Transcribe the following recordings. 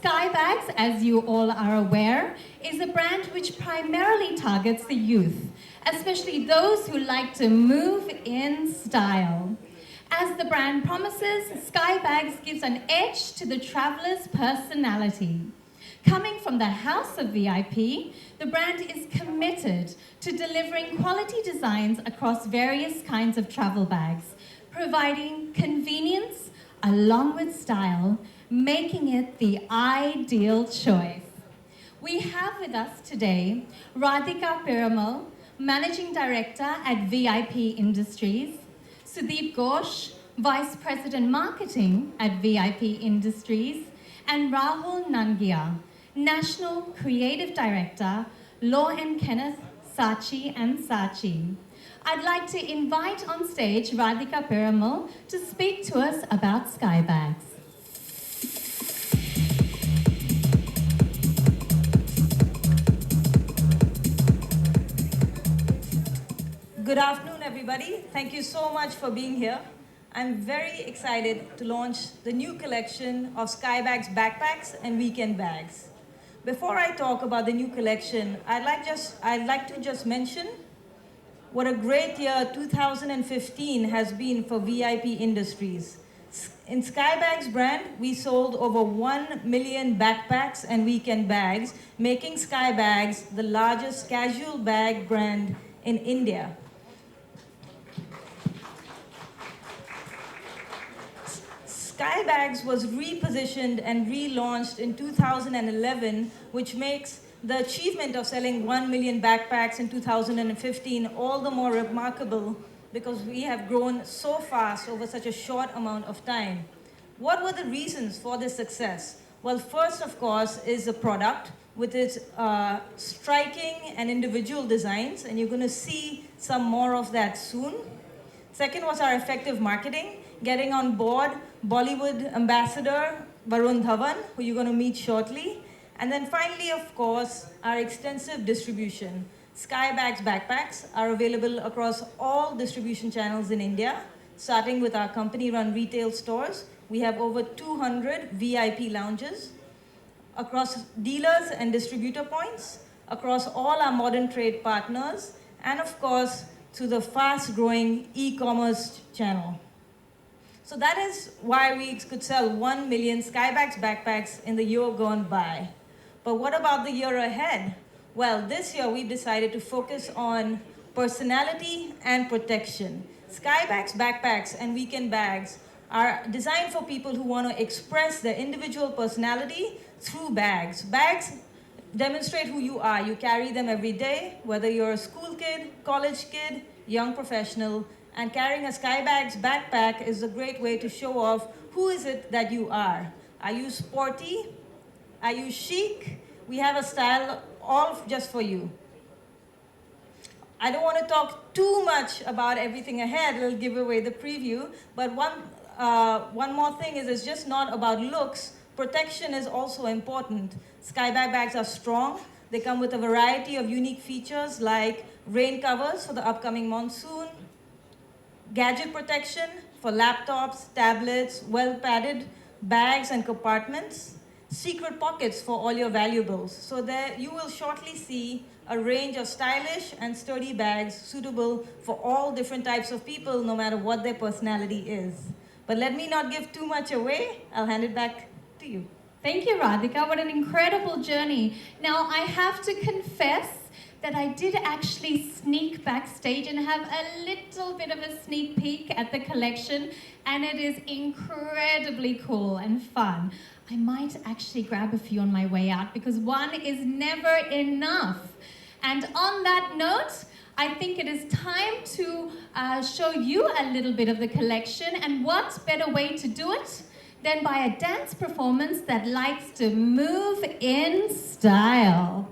Skybags, as you all are aware, is a brand which primarily targets the youth, especially those who like to move in style. As the brand promises, Skybags gives an edge to the traveler's personality. Coming from the house of VIP, the brand is committed to delivering quality designs across various kinds of travel bags, providing convenience along with style, making it the ideal choice. We have with us today Radhika Piramal, Managing Director at VIP Industries, Sudeep Ghosh, Vice President Marketing at VIP Industries, and Rahul Nangia, National Creative Director, Law & Kenneth, Saatchi & Saatchi. I'd like to invite on stage Radhika Piramal to speak to us about Skybags. Good afternoon, everybody. Thank you so much for being here. I'm very excited to launch the new collection of Skybags backpacks and weekend bags. Before I talk about the new collection, I'd like to just mention what a great year 2015 has been for VIP Industries. In Skybags brand, we sold over 1 million backpacks and weekend bags, making Skybags the largest casual bag brand in India. Skybags was repositioned and relaunched in 2011, which makes the achievement of selling 1 million backpacks in 2015 all the more remarkable because we have grown so fast over such a short amount of time. What were the reasons for this success? Well, first, of course, is the product with its striking and individual designs, and you're going to see some more of that soon. Second was our effective marketing, getting on board Bollywood ambassador Varun Dhawan, who you're going to meet shortly. And then finally, of course, our extensive distribution. Skybags backpacks are available across all distribution channels in India, starting with our company-run retail stores. We have over 200 VIP lounges across dealers and distributor points, across all our modern trade partners, and of course, to the fast-growing e-commerce channel. So that is why we could sell 1 million Skybags backpacks in the year gone by. But what about the year ahead? Well, this year we've decided to focus on personality and protection. Skybags backpacks and weekend bags are designed for people who want to express their individual personality through bags. Bags demonstrate who you are. You carry them every day, whether you're a school kid, college kid, young professional, and carrying a Skybags backpack is a great way to show off who is it that you are. Are you sporty? Are you chic? We have a style all just for you. I don't want to talk too much about everything ahead. It'll give away the preview. But one more thing is it's just not about looks. Protection is also important. Skybag bags are strong. They come with a variety of unique features like rain covers for the upcoming monsoon, gadget protection for laptops, tablets, well-padded bags and compartments, secret pockets for all your valuables. So there you will shortly see a range of stylish and sturdy bags suitable for all different types of people, no matter what their personality is. But let me not give too much away. I'll hand it back to you. Thank you, Radhika. What an incredible journey. Now, I have to confess that I did actually sneak backstage and have a little bit of a sneak peek at the collection, and it is incredibly cool and fun. I might actually grab a few on my way out because one is never enough. And on that note, I think it is time to show you a little bit of the collection, and what better way to do it than by a dance performance that likes to move in style.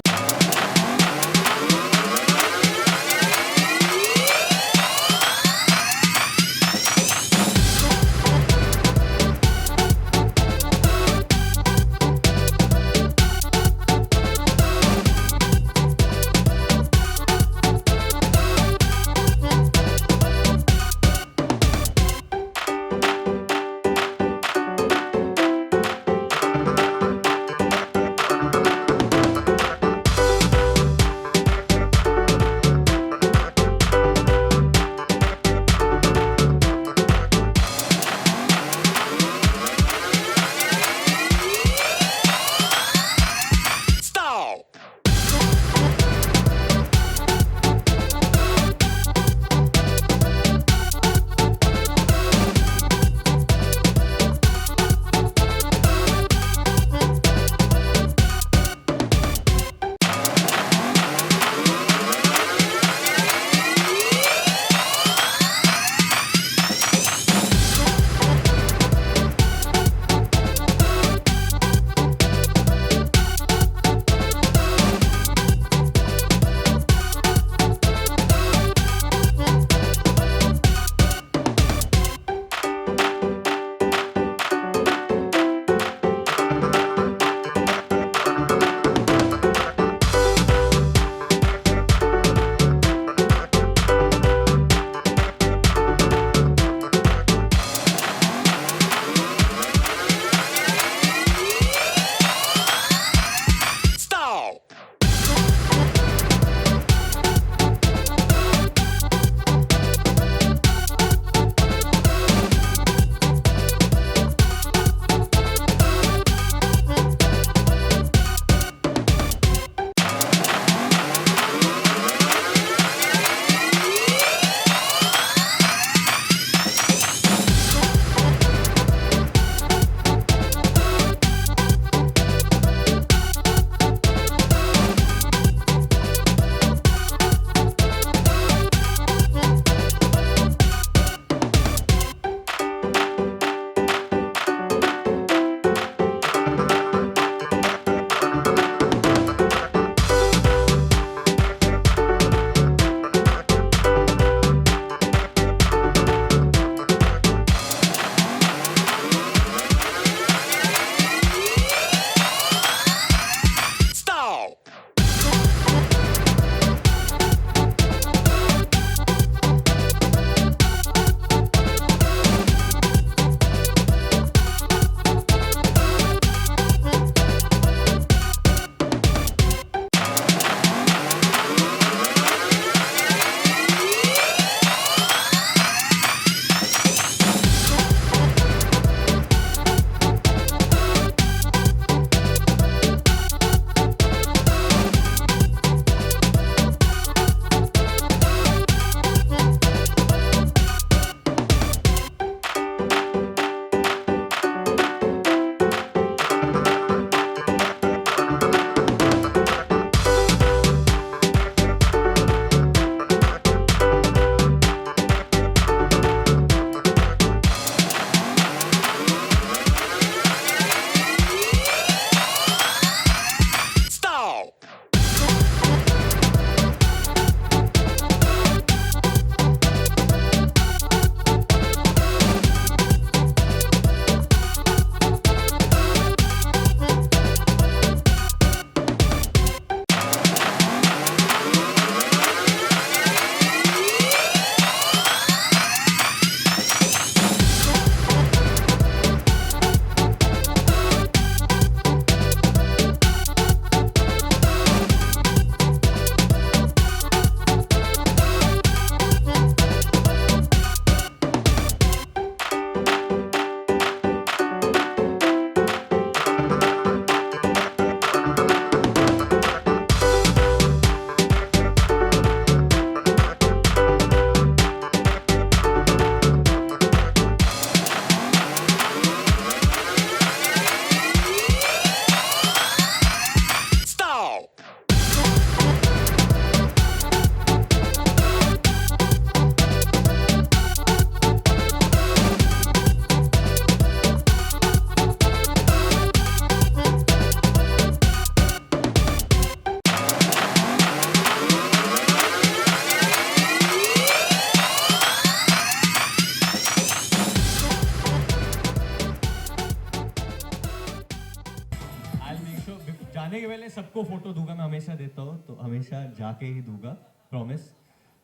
जाने के पहले सबको photo दूंगा, मैं हमेशा देता हूँ, तो हमेशा जाके ही दूंगा, promise.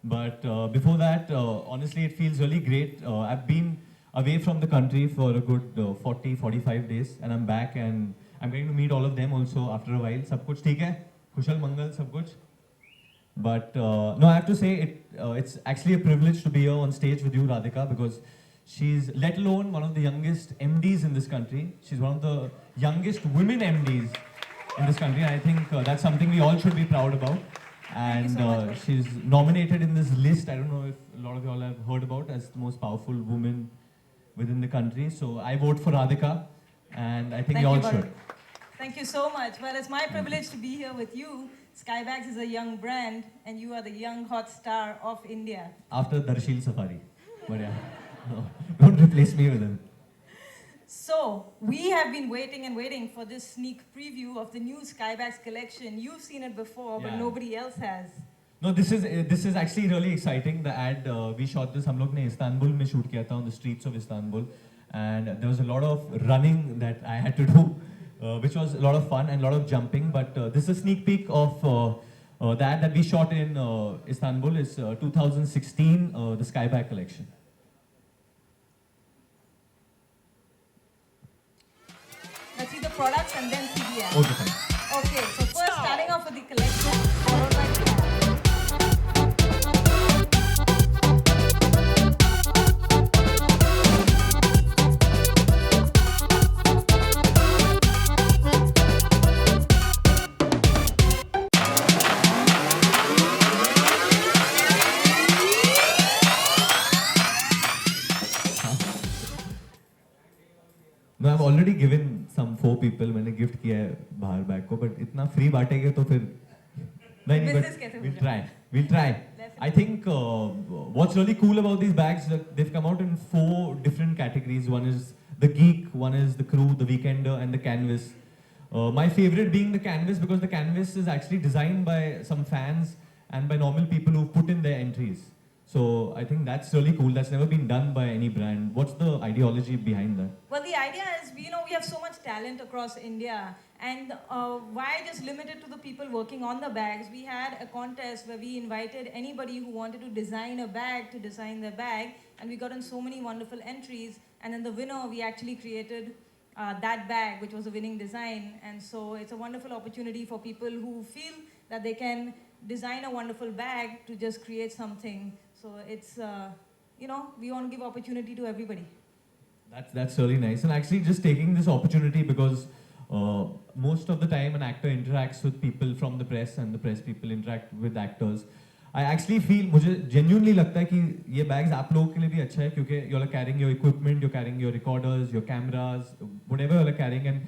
But before that, honestly, it feels really great. I've been away from the country for a good 40-45 days, and I'm back, and I'm going to meet all of them also after a while. सब कुछ ठीक है, कुशल मंगल सब कुछ. But no, I have to say it's actually a privilege to be here on stage with you, Radhika, because she's, let alone one of the youngest MDs in this country. She's one of the youngest women MDs in this country. And I think that's something we all should be proud about. And so much. she's nominated in this list. I don't know if a lot of you all have heard about, as the most powerful woman within the country. So I vote for Radhika, and I think you all should. Thank you so much. Well, it's my privilege to be here with you. Skybags is a young brand, and you are the young hot star of India. After Darshil Safari. But yeah, no, don't replace me with him. So, we have been waiting and waiting for this sneak preview of the new Skybags collection. You've seen it before, but Yeah. nobody else has. No, this is actually really exciting. The ad we shot this, हम लोग ने Istanbul में shoot किया था, on the streets of Istanbul, and there was a lot of running that I had to do, which was a lot of fun and a lot of jumping. But this is a sneak peek of the ad that we shot in Istanbul. Is 2016 the Skybag collection. Let's see the products and then see the ad. Okay, fine. Okay, so first starting off with the collection, followed by the ad. No, I've already given some 4 people, मैंने gift किया है बाहर bag को, but इतना free बांटेंगे तो फिर नहीं Business कैसे but होगा? we'll try. I think what's really cool about these bags, that they've come out in 4 different categories. One is the geek, one is the crew, the weekender, and the canvas. My favorite being the canvas, because the canvas is actually designed by some fans and by normal people who put in their entries. So I think that's really cool. That's never been done by any brand. What's the ideology behind that? Well, the idea is, we have so much talent across India, and why just limit it to the people working on the bags? We had a contest where we invited anybody who wanted to design a bag to design their bag, and we got in so many wonderful entries, and then the winner, we actually created that bag, which was a winning design. And so it's a wonderful opportunity for people who feel that they can design a wonderful bag to just create something. So it's, we want to give opportunity to everybody. That's really nice. And actually just taking this opportunity, because most of the time an actor interacts with people from the press, and the press people interact with actors. I actually feel, मुझे genuinely लगता है कि ये bags आप लोगों के लिए भी अच्छा है, क्योंकि you're carrying your equipment, you're carrying your recorders, your cameras, whatever you're carrying, and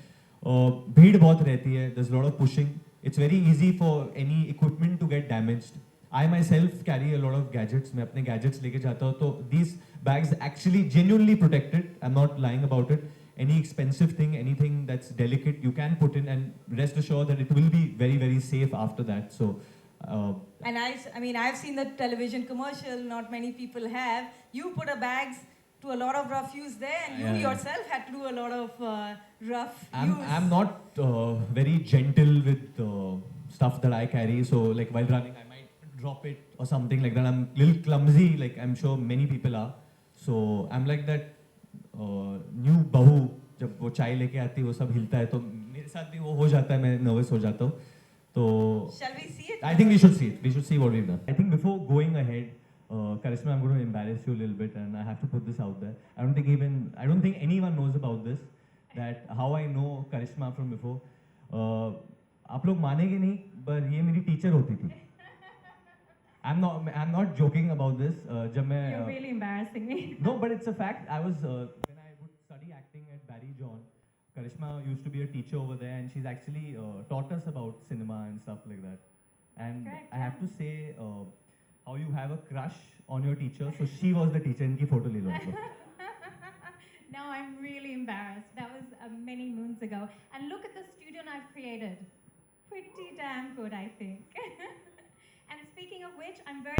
भीड़ बहुत रहती है. There's a lot of pushing. It's very easy for any equipment to get damaged. I myself carry a lot of gadgets. मैं अपने gadgets लेके जाता हूँ, तो these bags actually genuinely protected. I'm not lying about it. Any expensive thing, anything that's delicate, you can put in, and rest assured that it will be very, very safe after that. So. And I've seen the television commercial. Not many people have. You put a bags to a lot of rough use there, and you yourself had to do a lot of rough use. I'm not very gentle with stuff that I carry. So like while running, I might drop it or something like that. I'm a little clumsy, like I'm sure many people are. So I'm like that new bahu, जब वो चाय लेके आती है वो सब हिलता है, तो मेरे साथ भी वो हो जाता है, मैं nervous हो जाता हूँ. So Shall we see it? I think we should see it. We should see what we've done. I think before going ahead, Karishma, I'm going to embarrass you a little bit, and I have to put this out there. I don't think anyone knows about this, that how I know Karishma from before. आप लोग मानेंगे नहीं, but ये मेरी teacher होती थी. I'm not joking about this. जब मैं You're really embarrassing me. No, but it's a fact. I was when I would study acting at Barry John, Karishma used to be a teacher over there, and she's actually taught us about cinema and stuff like that. And Correct, I have to say how you have a crush on your teacher. So she was the teacher. इनकी photo ले लो आप लोग. Now I'm really embarrassed. That was many moons ago. And look at the studio I've created. Pretty damn good, I think. And speaking of which, I'm very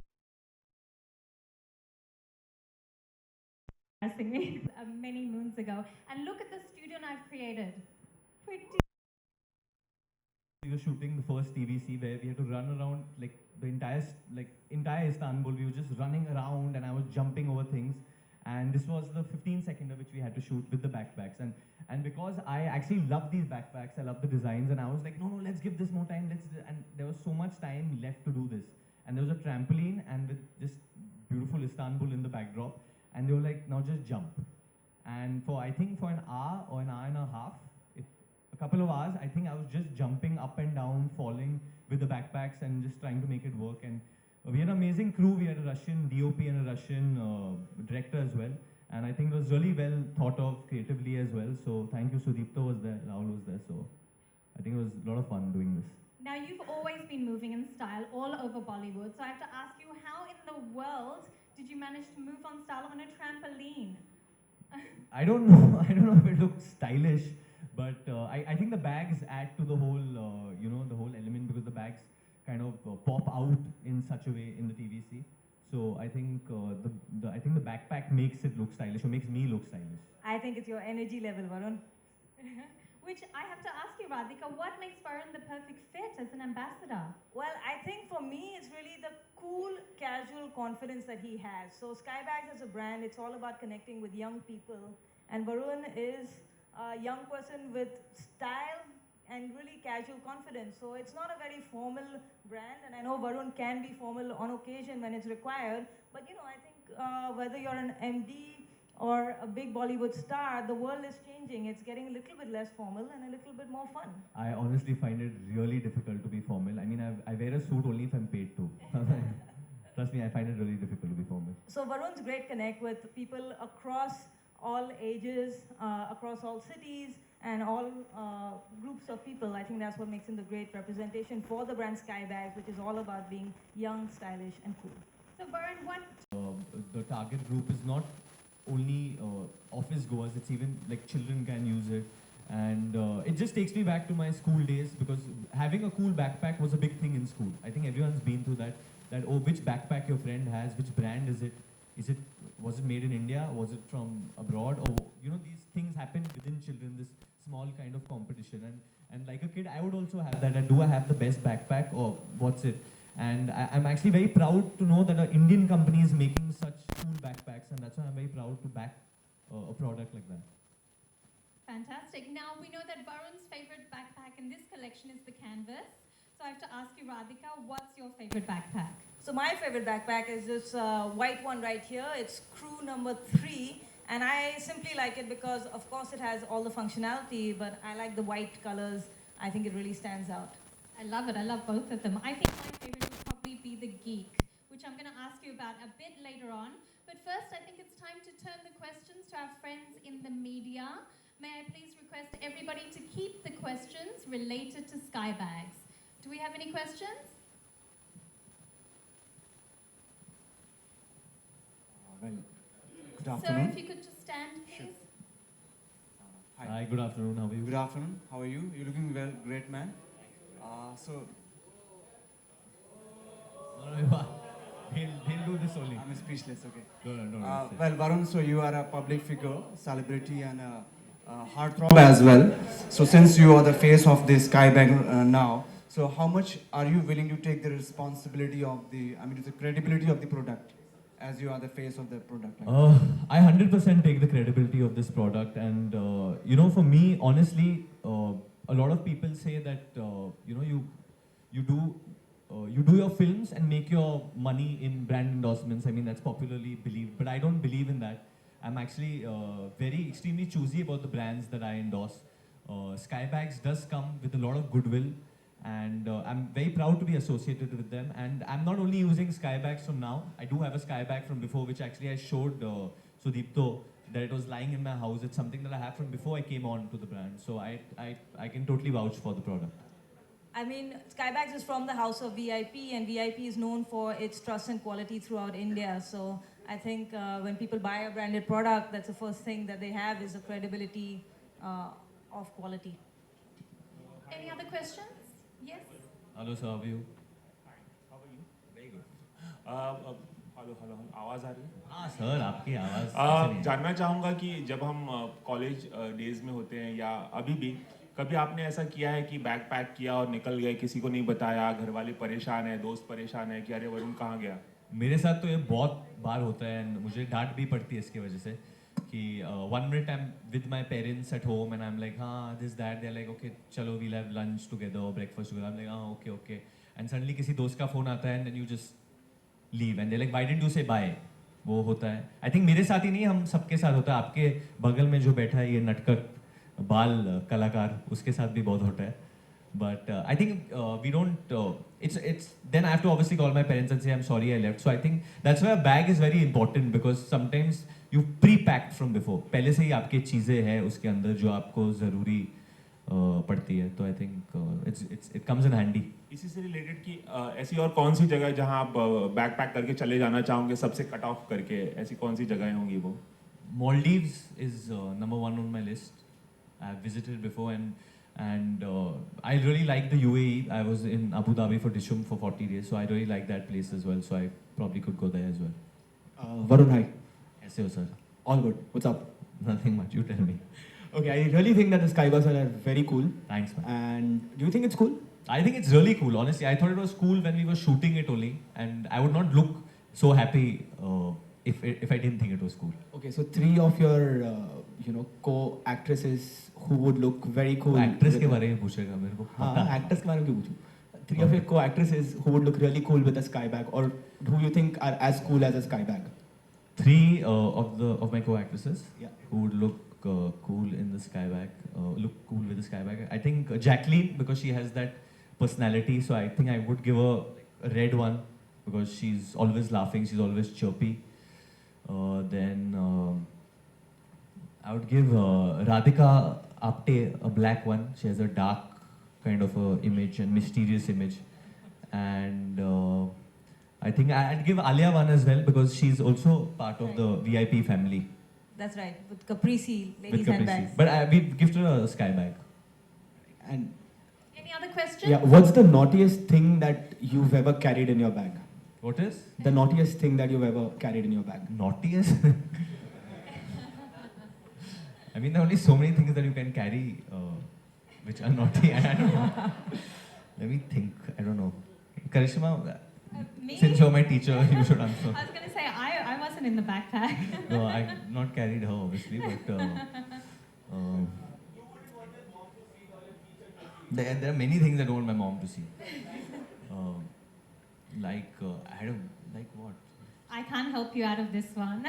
embarrassing me many moons ago. And look at the studio I've created. Pretty were shooting the first TVC where we had to run around like the entire Istanbul. We were just running around and I was jumping over things. And this was the 15-seconder which we had to shoot with the backpacks. And because I actually love these backpacks, I love the designs, and I was like, no, let's give this more time. And there was so much time left to do this. And there was a trampoline and with just beautiful Istanbul in the backdrop. And they were like, now just jump. And I think for an hour or an hour and a half, a couple of hours, I think I was just jumping up and down, falling with the backpacks and just trying to make it work. And we had an amazing crew. We had a Russian DOP and a Russian director as well. And I think it was really well thought of creatively as well. So thank you, Sudipto was there, Rahul was there. So I think it was a lot of fun doing this. Now, you've always been moving in style all over Bollywood. So I have to ask you, how in the world did you manage to move on style on a trampoline? I don't know. I don't know if it looks stylish, but I think the bags add to the whole, the whole element, because the bags kind of pop out in such a way in the TVC. So I think the backpack makes it look stylish, or makes me look stylish. I think it's your energy level, Varun. Which I have to ask you, Radhika, what makes Varun the perfect fit as an ambassador? Well, I think for me, it's really the cool, casual confidence that he has. So Skybags as a brand, it's all about connecting with young people. And Varun is a young person with style and really casual confidence. So it's not a very formal brand. And I know Varun can be formal on occasion when it's required. But, I think whether you're an MD or a big Bollywood star, the world is changing. It's getting a little bit less formal and a little bit more fun. I honestly find it really difficult to be formal. I mean, I wear a suit only if I'm paid to. Trust me, I find it really difficult to be formal. So Varun's great connect with people across all ages, across all cities, and all groups of people. I think that's what makes him the great representation for the brand Skybags, which is all about being young, stylish, and cool. So Varun, what... The target group is not only office goers, it's even like children can use it. And it just takes me back to my school days, because having a cool backpack was a big thing in school. I think everyone's been through that, which backpack your friend has, which brand is it? Was it made in India? Was it from abroad? Or, these things happen within children, this small kind of competition. And like a kid, I would also have that. Do I have the best backpack, or what's it? And I'm actually very proud to know that an Indian company is making such cool backpacks, and that's why I'm very proud to back a product like that. Fantastic. Now, we know that Varun's favorite backpack in this collection is the canvas. So I have to ask you, Radhika, what's your favorite backpack? So my favorite backpack is this white one right here. It's crew number 3. And I simply like it because, of course, it has all the functionality, but I like the white colors. I think it really stands out. I love it. I love both of them. I think my favorite would probably be the Geek, which I'm going to ask you about a bit later on. But first, I think it's time to turn the questions to our friends in the media. May I please request everybody to keep the questions related to Skybags. Do we have any questions? Well, good afternoon. So if you could just stand, please. Sure. Hi. Hi, good afternoon. How are you? Good afternoon. How are you? You're looking well, great man. So He'll do this only. I'm speechless. Okay. No. Well, Varun, so you are a public figure, celebrity, and a heartthrob as well. So since you are the face of the Skybag now, so how much are you willing to take the responsibility of the credibility of the product, as you are the face of the product? I 100% take the credibility of this product, and for me, honestly, a lot of people say that you do your films and make your money in brand endorsements. I mean, that's popularly believed, but I don't believe in that. I'm actually extremely choosy about the brands that I endorse. Skybags does come with a lot of goodwill, and I'm very proud to be associated with them. And I'm not only using Skybags from now. I do have a Skybag from before, which actually I showed Sudipto that it was lying in my house. It's something that I have from before I came on to the brand. So I can totally vouch for the product. I mean, Skybags is from the house of VIP, and VIP is known for its trust and quality throughout India. So I think when people buy a branded product, that's the first thing that they have is the credibility of quality. Any other questions? Yes? Hello, sir. How are you? How are you? Very good. Hello आवाज़ आ रही है? हाँ sir, आपकी आवाज़ जानना चाहूँगा कि जब हम कॉलेज डेज में होते हैं या अभी भी कभी आपने ऐसा किया है कि बैग पैक किया और निकल गए, किसी को नहीं बताया, घर वाले परेशान है, दोस्त परेशान है कि अरे वरुण कहाँ गया? मेरे साथ तो ये बहुत बार होता है and मुझे डांट भी पड़ती है इसकी वजह से कि 1 minute I'm with my parents at home and I'm like हाँ this that they're like okay चलो we'll have lunch together or breakfast together I'm like हाँ okay and suddenly किसी दोस्त का फोन आता है and then you just leave and they're like why didn't you say bye वो होता है आई थिंक मेरे साथ ही नहीं हम सबके साथ होता है आपके बगल में जो बैठा है ये नटखट बाल कलाकार उसके साथ भी बहुत होता है but I think we don't it's then I have to obviously call my parents and say I'm sorry I left so I think that's why a bag is very important because sometimes you pre-packed from before पहले से ही आपके चीज़ें हैं उसके अंदर जो आपको ज़रूरी पड़ती है तो I think it comes in handy इसी से रिलेटेड कि ऐसी और कौन सी जगह है जहाँ आप बैग पैक करके चले जाना चाहोगे सबसे कट ऑफ करके, ऐसी कौन सी जगहें होंगी वो? Maldives is number 1 on my list. I've visited before and I really like the UAE. I was in Abu Dhabi for Dishum for 40 days, so I really like that place as well. So I probably could go there as well. Varun, hi. Kaise ho, sir? All good. What's up? Nothing much. You tell me. Okay, I really think that the Skybus are very cool. Thanks, man. And do you think it's cool? I think it's really cool. Honestly, I thought it was cool when we were shooting it only, and I would not look so happy if I didn't think it was cool. Okay, so 3 of your co-actresses who would look very cool. Actress with के the- बारे में पूछेगा मेरे को. हाँ, actors के बारे में क्यों पूछूं? 3 of your co-actresses who would look really cool with a skybag, or who you think are as cool as a skybag? 3 of my co-actresses Yeah. who would look cool in the skybag, look cool with the skybag. I think Jacqueline because she has that personality, so I think I would give her a red one because she's always laughing, she's always chirpy. Then I would give Radhika Apte a black one. She has a dark kind of a image and mysterious image, and I think I'd give Alia one as well because she's also part of the VIP family That's right, with Caprese, with ladies' Caprese. handbags. But we gifted her a sky bag. And Any other questions? yeah, what's the naughtiest thing that you've ever carried in your bag? What is The naughtiest thing that you've ever carried in your bag? naughtiest? I mean, there are only so many things that you can carry which are naughty. I don't know. Let me think. I don't know. Karishma, Me? since you're my teacher, you should answer. I was going to say, I wasn't in the backpack. No, I've not carried her obviously, but there are many things I don't want my mom to see. I don't like what. I can't help you out of this one.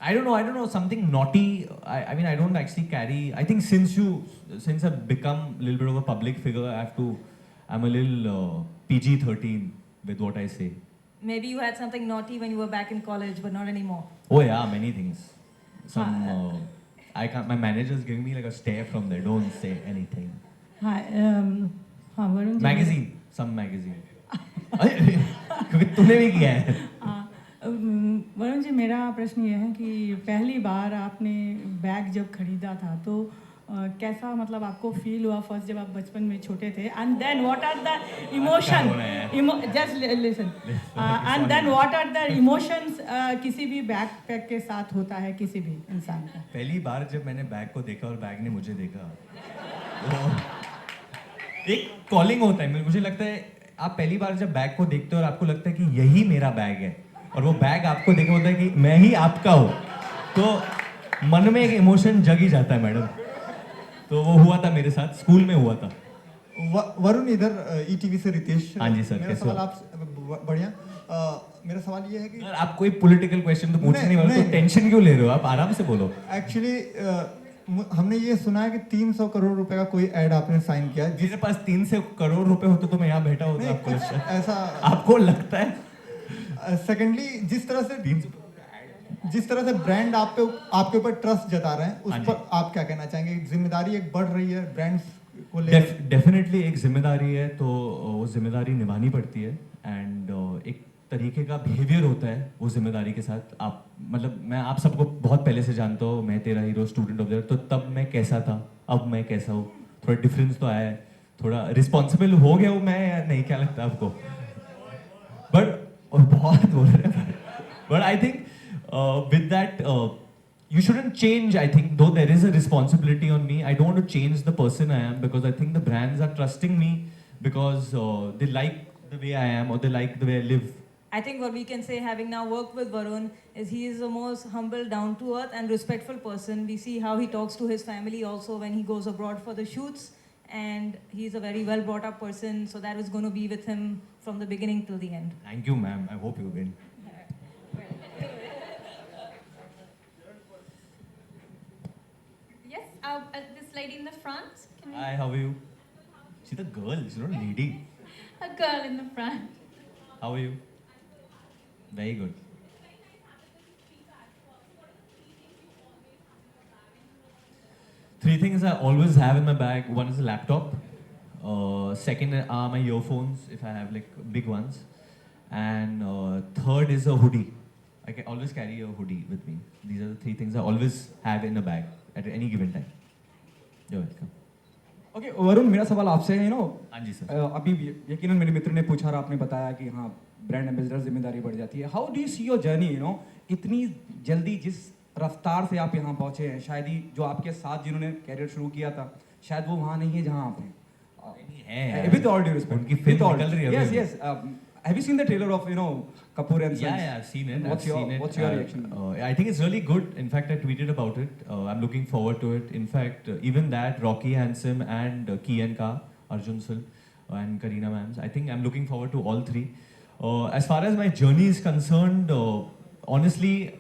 I don't know, something naughty. I mean, I don't actually carry. I think since I've become a little bit of a public figure, I'm a little PG-13 with what I say. Maybe you had something naughty when you were back in college, but not anymore. Oh yeah, many things. I can't. My manager's giving me like a stare from there. Don't say anything. हाँ हाँ Varun ji Magazine, some magazine. क्योंकि तूने भी किया है. हाँ, वरुण जी मेरा प्रश्न ये है कि पहली बार आपने बैग जब खरीदा था तो कैसा मतलब आपको फील हुआ फर्स्ट जब आप बचपन में छोटे थे and then what are the emotion just listen and then what are the emotions किसी भी बैग पैक के साथ होता है किसी भी इंसान का. पहली बार जब मैंने बैग को देखा और बैग ने मुझे देखा तो एक कॉलिंग होता है. मुझे लगता है आप पहली बार जब बैग को देखते हो और आपको लगता है कि यही मेरा बैग है और वो बैग आपको देखे होता है कि मैं ही आपका हूँ तो मन में एक इमोशन जग ही जाता है मैडम. तो वो हुआ था मेरे साथ, स्कूल में हुआ था. वरुण इधर ईटीवी से रितेश. हाँ जी सर, मेरा कैसे सवाल हो? आप बढ़िया. मेरा सवाल ये है कि सर, आप कोई पॉलिटिकल क्वेश्चन तो पूछने नहीं वाले तो नहीं। टेंशन क्यों ले रहे हो? आप आराम से बोलो. एक्चुअली हमने ये सुना है कि 300 करोड़ रुपए का कोई ऐड आपने साइन किया है मेरे पास 300 करोड़ रुपए होते तो मैं यहाँ बैठा होता. नहीं, आपको कुछ ऐसा. आपको लगता है सेकेंडली जिस तरह से ब्रांड आपके ऊपर ट्रस्ट जता रहे हैं उस हाँ जी। पर आप क्या कहना चाहेंगे? जिम्मेदारी एक बढ़ रही है ब्रांड्स को ले. डेफिनेटली एक जिम्मेदारी है तो वो जिम्मेदारी निभानी पड़ती है एंड एक तरीके का बिहेवियर होता है वो जिम्मेदारी के साथ. आप मतलब मैं आप सबको बहुत पहले से जानता हूँ. मैं तेरा hero student of the year, तो तब मैं कैसा था, अब मैं कैसा हूँ, थोड़ा डिफरेंस तो आया है. थोड़ा रिस्पॉन्सिबल हो गया हूँ मैं या नहीं, क्या लगता है आपको? बट बहुत बोल रहे हैं. But I think with that you shouldn't change, I think, though there is a responsibility on me. I don't want to change the person I am, because I think the brands are trusting me because they like the way I am, or they like the way I live. I think what we can say, having now worked with Varun, is he is the most humble, down-to-earth and respectful person. We see how he talks to his family also when he goes abroad for the shoots, and he's a very well brought up person, so that is going to be with him from the beginning till the end. Thank you, ma'am. I hope you win. Yes, this lady in the front. Can we... Hi, how are you? She's a girl, she's not a lady. A girl in the front. How are you? Very good. Three things I always have in my bag. One is a laptop. Second are my earphones, if I have like big ones. And third is a hoodie. I can always carry a hoodie with me. These are the three things I always have in a bag at any given time. You're welcome. Okay Varun, मेरा सवाल आपसे है, हाँ जी sir. अभी यकीनन मेरे मित्र ने पूछा और आपने बताया कि हाँ ब्रांड एम्बेसडर जिम्मेदारी बढ़ जाती है. How do you see your journey, इतनी जल्दी जिस रफ्तार से आप यहाँ पहुँचे हैं, शायद ही जो आपके साथ जिन्होंने कैरियर शुरू किया था शायद वो वहाँ नहीं है जहाँ आप हैं. With all due respect, उनकी फिल्म निकल रही है. Yes, yes. Have you seen the trailer of Kapoor and Sons? Yeah, I've seen it. What's your reaction? I think it's really good. In fact, I tweeted about it. I'm looking forward to it. In fact, even that, Rocky Handsome and Key and Ka, Arjun Sul and Kareena Mams, I think I'm looking forward to all three. As far as my journey is concerned, honestly,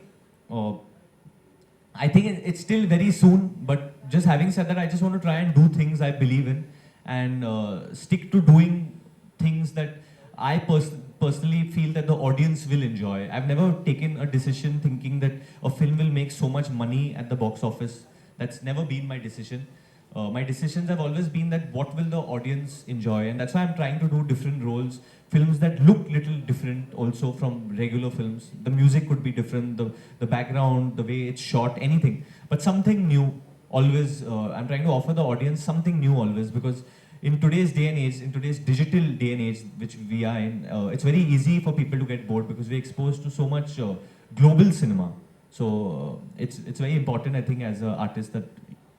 I think it's still very soon. But just having said that, I just want to try and do things I believe in and stick to doing things that I personally feel that the audience will enjoy. I've never taken a decision thinking that a film will make so much money at the box office. That's never been my decision. My decisions have always been that what will the audience enjoy, and that's why I'm trying to do different roles, films that look little different also from regular films. The music could be different, the background, the way it's shot, anything, but something new. Always, I'm trying to offer the audience something new always, because in today's day and age, in today's digital day and age which we are in, it's very easy for people to get bored because we're exposed to so much global cinema. So it's very important, I think, as an artist that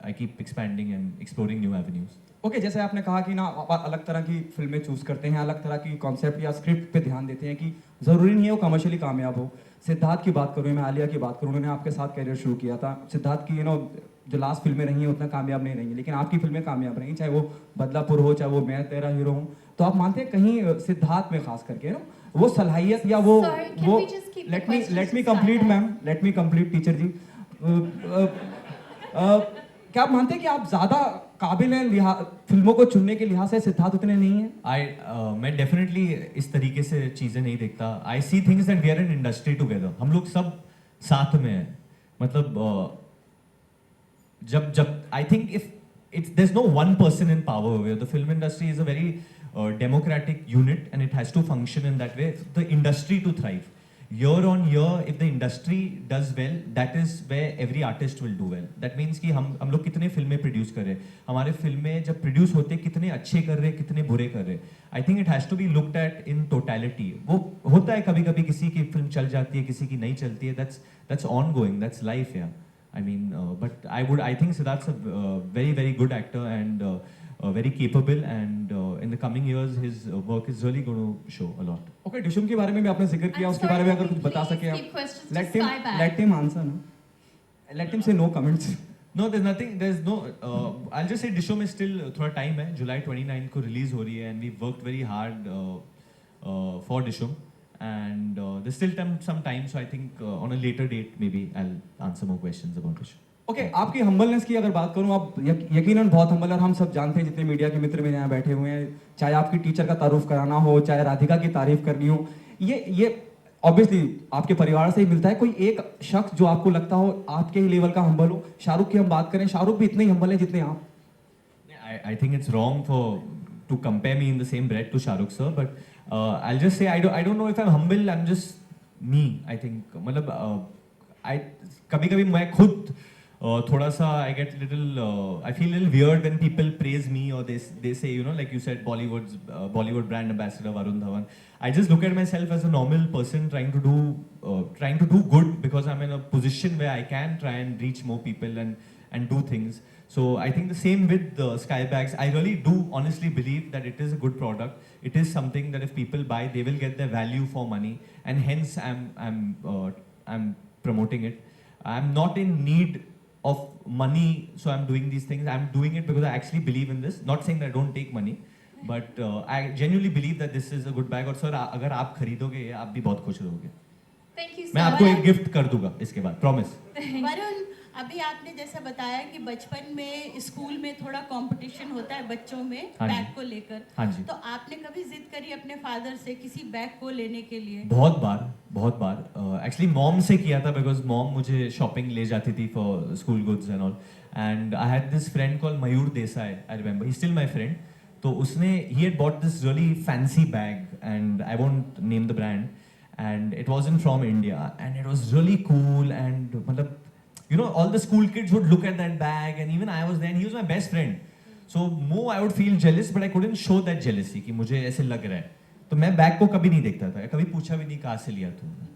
I keep expanding and exploring new avenues. Okay, जैसे आपने कहा कि ना आप अलग तरह की फिल्में चूज करते हैं, अलग तरह की कॉन्सेप्ट या स्क्रिप्ट पे ध्यान देते हैं कि ज़रूरी नहीं है वो कमर्शियली कामयाब हो. सिद्धार्थ की बात करूँ, मैं आलिया की बात करूँ, उन्होंने आपके साथ कैरियर शुरू किया था. सिद्धार्थ की जो लास्ट फिल्में रही हैं उतना कामयाब नहीं रही, लेकिन आपकी फिल्में कामयाब रही, चाहे वो बदलापुर हो, चाहे वो मैं तेरा हीरो हूँ. तो आप मानते हैं कहीं सिद्धार्थ में खास करके वो सलाहियत या वो let me complete ma'am, let me complete teacher ji. क्या आप मानते हैं कि आप ज्यादा काबिल हैं फिल्मों को चुनने के लिहाज से, सिद्धार्थ उतने नहीं हैं? मैं डेफिनेटली इस तरीके से चीज़ें नहीं देखता. I see things that we are in industry together. हम लोग सब साथ में हैं. मतलब जब I think if it's there's no one person in power where the film industry is a very democratic unit and it has to function in that way for the industry to thrive. Year on year, if the industry does well, that is where every artist will do well. That means कि हम लोग कितने फिल्में produce कर रहे हैं, हमारे फिल्में जब प्रोड्यूस होते हैं कितने अच्छे कर रहे हैं, कितने बुरे कर रहे हैं. I think it has to be looked at in totality. वो होता है कभी कभी किसी की फिल्म चल जाती है, किसी की नहीं चलती है. that's ongoing, that's life. Yeah, I mean, but I think Siddharth's a very good actor and very capable, and in the coming years his work is really going to show a lot. Okay, डिशुम के बारे में भी आपने जिक्र किया, उसके बारे में अगर कुछ बता सके आप. Let him answer, no? Let him say no comments. No, there's nothing. There's no. I'll just say Dishum is still थोड़ा time है. July 29 को release हो रही है, and we've worked very hard for Dishum. And there's still some time, so I think on a later date maybe I'll answer more questions about Dishum. Okay, आपकी humbleness की अगर बात करूं, आप यकीनन बहुत हम्बल, और हम सब जानते हैं जितने मीडिया के मित्र मेरे यहाँ बैठे हुए हैं, चाहे आपकी टीचर का तारुफ कराना हो, चाहे राधिका की तारीफ करनी हो, ये ऑब्वियसली आपके परिवार से ही मिलता है. कोई एक शख्स जो आपको लगता हो आपके ही लेवल का हम्बल हो? शाहरुख की हम बात करें, शाहरुख भी इतने ही हम्बल है जितने आप. I think it's wrong to compare me in the same breath to Shahrukh sir, but I'll just say I don't know if I'm humble. I'm just me. I think मतलब कभी-कभी मैं खुद थोड़ा सा I get little I feel little weird when people praise me or they say, you know, like you said, Bollywood brand ambassador Varun Dhawan. I just look at myself as a normal person trying to do good because I'm in a position where I can try and reach more people and do things. So I think the same with the Skybags. I really do honestly believe that it is a good product. It is something that if people buy, they will get their value for money, and hence I'm promoting it. I'm not in need of money, so I'm doing these things. I'm doing it because I actually believe in this. Not saying that I don't take money, but I genuinely believe that this is a good bag. और sir, अगर आप खरीदोगे ये, आप भी बहुत खुश रहोगे. Thank you so मैं आपको much. एक गिफ्ट कर दूंगा इसके बाद, प्रॉमिस. वरुण, अभी आपने जैसा बताया कि बचपन में स्कूल में थोड़ा कंपटीशन होता है बच्चों में हाँ जी। बैग को लेकर, हाँ जी। तो आपने कभी जिद करी अपने फादर से किसी बैग को लेने के लिए? बहुत बार एक्चुअली मॉम से किया था बिकॉज मॉम मुझे शॉपिंग ले जाती थी for school goods and all. And I had this friend called Mayur Desai, I remember, he still my friend. तो उसने he had bought this really fancy bag and I won't name the brand and it wasn't from India and it was really cool and मतलब you know, all the school kids would look at that bag and even I was there and he was my best friend. So more I would feel jealous but I couldn't show that jealousy कि मुझे ऐसे लग रहा है. तो मैं bag को कभी नहीं देखता था, कभी पूछा भी नहीं कहाँ से लिया तूने.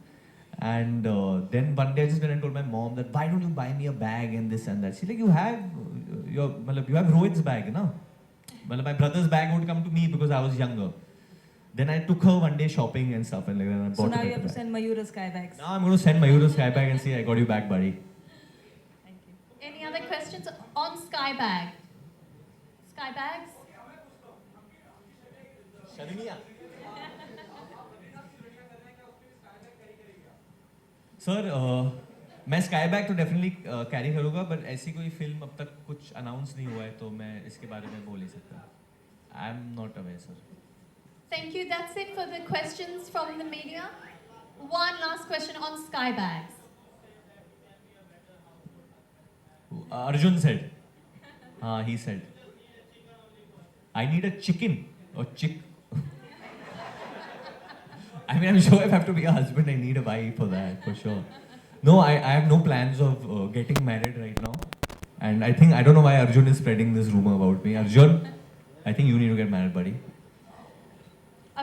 And then one day I just went and told my mom that why don't you buy me a bag and this and that. She's like, you have Rohit's bag, na? Well, my brother's bag would come to me because I was younger. Then I took her one day shopping and stuff and like, and I So bought now her you have to bag. send Mayur a Skybags. Now I'm going to send Mayur a Skybag and say I got you back, buddy. Any other questions on Skybag? Skybags? Sir मैं sky bag तो definitely carry करूँगा but ऐसी कोई film अब तक कुछ announce नहीं हुआ है तो मैं इसके बारे में बोल ही सकता. I am not aware sir. Thank you. That's it for the questions from the media. One last question on Skybags. Arjun said. He said. I need a chicken or chick. I mean, I'm sure if I have to be a husband, I need a wife for that, for sure. No, I have no plans of getting married right now. And I don't know why Arjun is spreading this rumor about me. Arjun, I think you need to get married, buddy.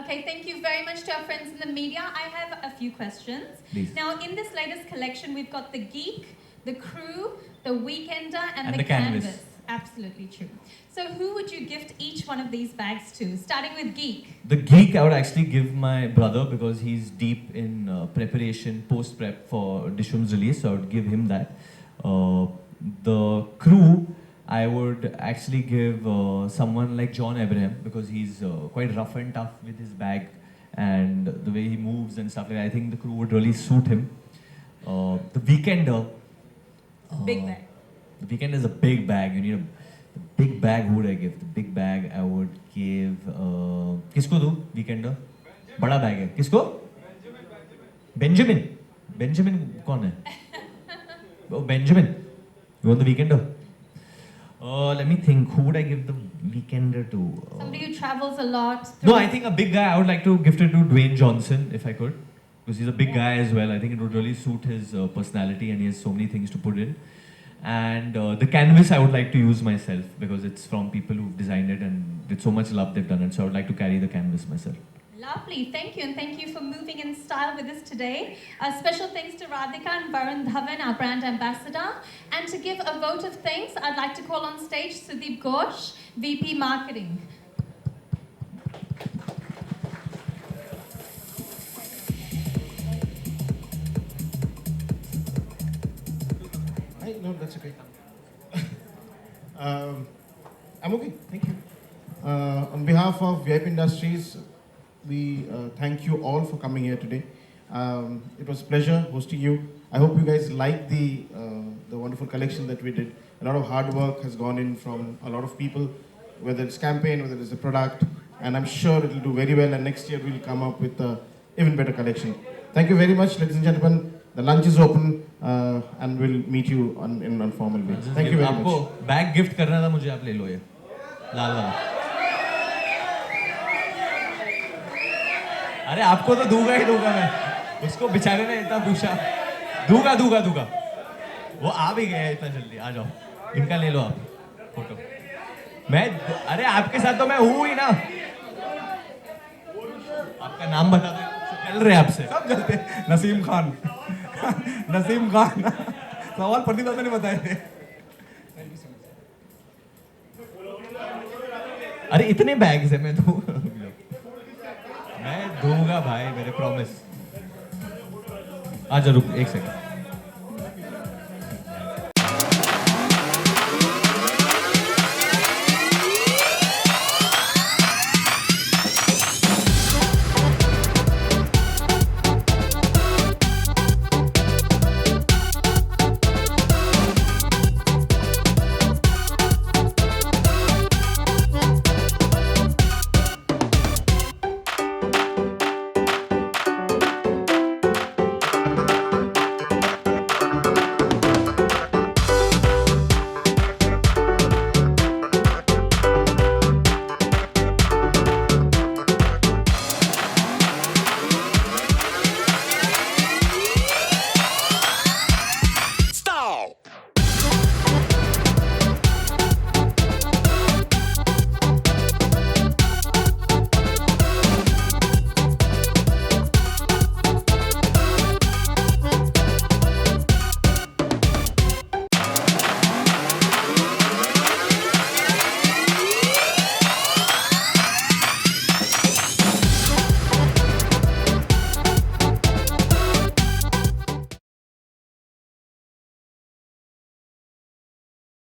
Okay, thank you very much to our friends in the media. I have a few questions. Please. Now, in this latest collection, we've got the Geek, the Crew, the Weekender, and the Canvas. Absolutely true. So, who would you gift each one of these bags to? Starting with Geek. The Geek I would actually give my brother because he's deep in preparation, post-prep for Dishum's release, so I would give him that. The Crew, I would actually give someone like John Abraham because he's quite rough and tough with his bag and the way he moves and stuff like that. I think the Crew would really suit him. The Weekender. Big bag. The Weekender is a big bag. You need the big bag. Who would I give? The big bag I would give. किसको दूँ Weekender? बड़ा bag है. किसको? Benjamin. Benjamin कौन है? Oh, Benjamin. You want the Weekender? Let me think. Who would I give the Weekender to? Somebody who travels a lot. No, I think a big guy. I would like to gift it to Dwayne Johnson if I could, because he's a big guy as well. I think it would really suit his personality, and he has so many things to put in. And the canvas I would like to use myself because it's from people who've designed it, and with so much love they've done it. So I would like to carry the canvas myself. Lovely, thank you, and thank you for moving in style with us today. Special thanks to Radhika and Varun Dhawan, our brand ambassador. And to give a vote of thanks, I'd like to call on stage Sudeep Ghosh, VP Marketing. Hi, no, that's okay. I'm okay, thank you. On behalf of VIP Industries, we thank you all for coming here today. It was a pleasure hosting you. I hope you guys like the wonderful collection that we did. A lot of hard work has gone in from a lot of people, whether it's campaign, whether it's a product, and I'm sure it will do very well, and next year we'll come up with an even better collection. Thank you very much, ladies and gentlemen. The lunch is open, and we'll meet you in a formal way. Thank you very आपको much. Bag gift करना था मुझे, आप ले लो ये लाल वाला. अरे आपको तो दूंगा ही दूंगा मैं. उसको बेचारे ने इतना पूछा. दूंगा. वो आ भी गए हैं इतना जल्दी, आ जाओ, इनका ले लो आप फोटो। मैं, अरे आपके साथ तो मैं हूँ ही ना। आपका नाम बता दो, चल रहे हैं आपसे। सब चलते। नसीम खान। नसीम खान। सवाल प्रदीप दादा ने बताए थे। अरे इतने बैग्स है, मैं दूंगा भाई, मेरे प्रॉमिस। आजा रुक एक सेकंड।